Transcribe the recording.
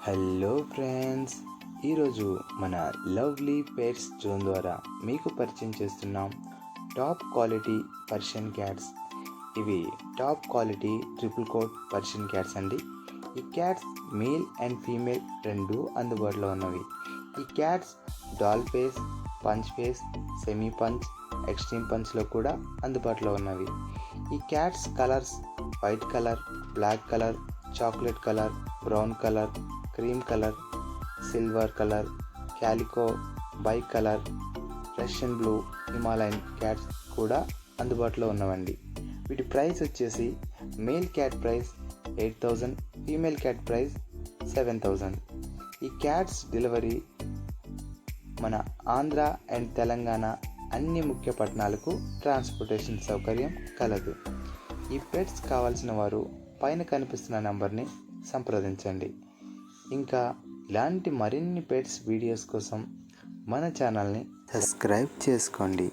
Hello friends, ఈరోజు మన lovely pets zone ద్వారా మీకు పరిచయం చేస్తున్నాం టాప్ క్వాలిటీ పర్షియన్ క్యాట్స్. ఇవి top quality triple coat Persian cats అండి. ఈ క్యాట్స్ మేల్ అండ్ ఫీమేల్ రెండు అందుబాటులో ఉన్నవి. ఈ cats doll face, punch face, semi punch, extreme పంచ్లో కూడా అందుబాటులో ఉన్నవి. ఈ cats colours white colour, black colour, chocolate colour, brown colour, cream colour, silver colour, calico, bi colour, Russian blue, Himalayan cats కూడా అందుబాటులో ఉన్నవండి. వీటి ప్రైస్ వచ్చేసి male cat price 8,000, female cat price 7,000. ఈ క్యాట్స్ డెలివరీ మన ఆంధ్ర అండ్ తెలంగాణ అన్ని ముఖ్య పట్టణాలకు ట్రాన్స్పోర్టేషన్ సౌకర్యం కలదు. ఈ పెట్స్ కావాల్సిన వారు పైన కనిపిస్తున్న నంబర్ని సంప్రదించండి. ఇంకా ఇలాంటి మరిన్ని పెట్స్ వీడియోస్ కోసం మన ఛానల్ని సబ్స్క్రైబ్ చేసుకోండి.